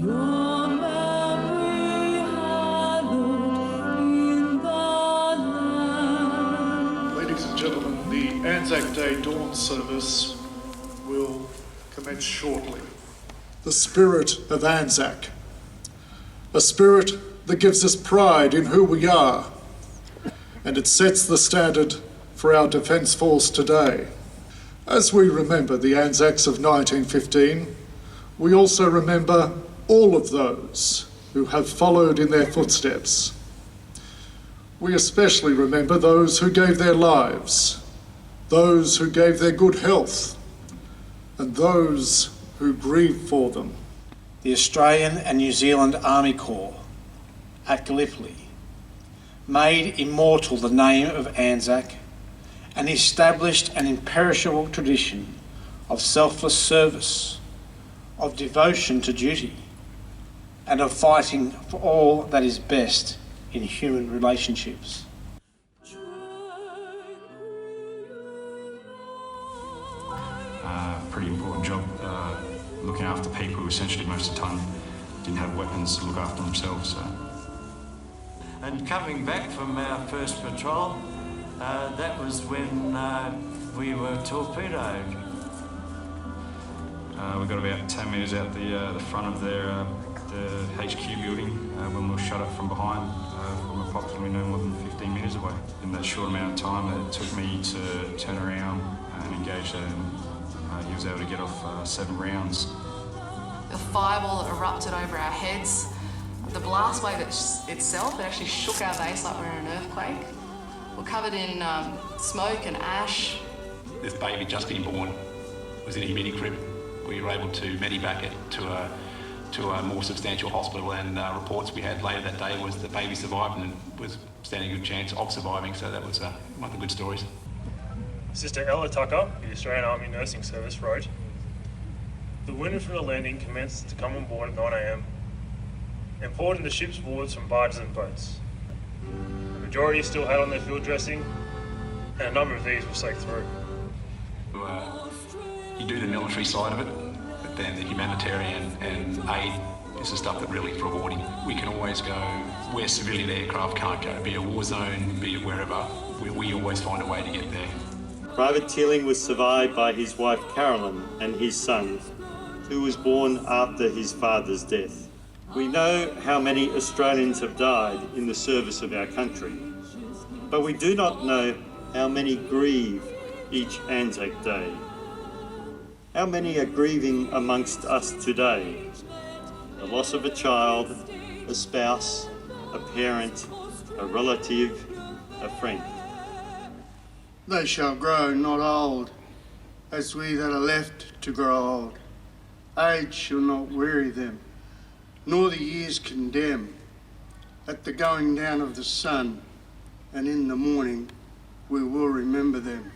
Your memory hallowed in the land. Ladies and gentlemen, the Anzac Day dawn service will commence shortly. The spirit of Anzac, a spirit that gives us pride in who we are, and it sets the standard for our Defence Force today. As we remember the Anzacs of 1915, we also remember all of those who have followed in their footsteps. We especially remember those who gave their lives, those who gave their good health, and those who grieved for them. The Australian and New Zealand Army Corps at Gallipoli made immortal the name of Anzac and established an imperishable tradition of selfless service, of devotion to duty, and of fighting for all that is best in human relationships. Pretty important job, looking after people who essentially most of the time didn't have weapons to look after themselves. So. And coming back from our first patrol, that was when we were torpedoed. We got about 10 metres out the front of the HQ building when we were shot up from behind from approximately no more than 15 metres away. In that short amount of time that it took me to turn around and engage them, he was able to get off 7 rounds. The fireball that erupted over our heads, the blast wave itself, it actually shook our base like we're in an earthquake. We're covered in smoke and ash. This baby just been born was in a mini crib. We were able to medevac it to a more substantial hospital, and reports we had later that day was the baby survived and was standing a good chance of surviving, so that was one of the good stories. Sister Ella Tucker, the Australian Army Nursing Service, wrote, "The wounded from the landing commenced to come on board at 9 a.m. and poured into ship's wards from barges and boats. The majority still had on their field dressing, and a number of these were soaked through." You do the military side of it, but then the humanitarian and aid is the stuff that really is rewarding. We can always go where civilian aircraft can't go, be it a war zone, be it wherever. We always find a way to get there. Private Teeling was survived by his wife Carolyn and his son, who was born after his father's death. We know how many Australians have died in the service of our country, but we do not know how many grieve each Anzac Day. How many are grieving amongst us today? The loss of a child, a spouse, a parent, a relative, a friend. They shall grow not old, as we that are left to grow old. Age shall not weary them, nor the years condemn. At the going down of the sun, and in the morning, we will remember them.